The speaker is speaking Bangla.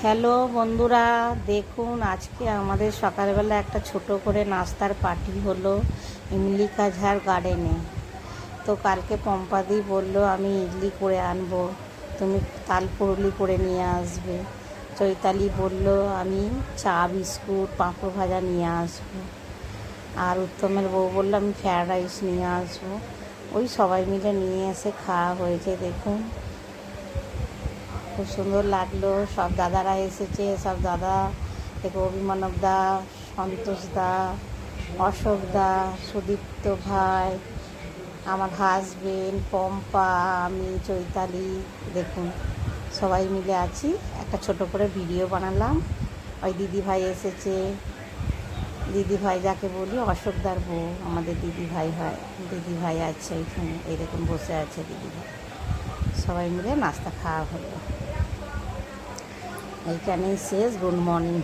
হ্যালো বন্ধুরা, দেখুন আজকে আমাদের সকালবেলা একটা ছোট করে নাস্তার পার্টি হলো ইমলিকা ঝাড় গার্ডেনে। তো কালকে পম্পাদি বলল আমি ইডলি করে আনবো, তুমি তালপুরলি করে নিয়ে আসবে। চৈতালি বলল আমি চা বিস্কুট পাঁপড় ভাজা নিয়ে আসবো। আর উত্তমের বউ বলল আমি ফ্রায়েড রাইস নিয়ে আসবো। ওই সবাই মিলে নিয়ে এসে খাওয়া হয়েছে। দেখুন খুব সুন্দর লাগলো। সব দাদারা এসেছে, সব দাদা থেকে অভিমানব দা, সন্তোষ দা, অশোক দা, সুদীপ্ত ভাই, আমার হাজবেন্ড, পম্পা, আমি, চৈতালি। দেখুন সবাই মিলে আছি। একটা ছোট করে ভিডিও বানালাম। ওই দিদিভাই এসেছে, দিদিভাই যাকে বলি অশোকদার বউ, আমাদের দিদিভাই হয়। দিদিভাই আছে ওইখানে, এই দেখুন বসে আছে দিদিভাই। সবাই মিলে নাস্তা খাওয়া হলো। এইখানেই শেষ। Good morning.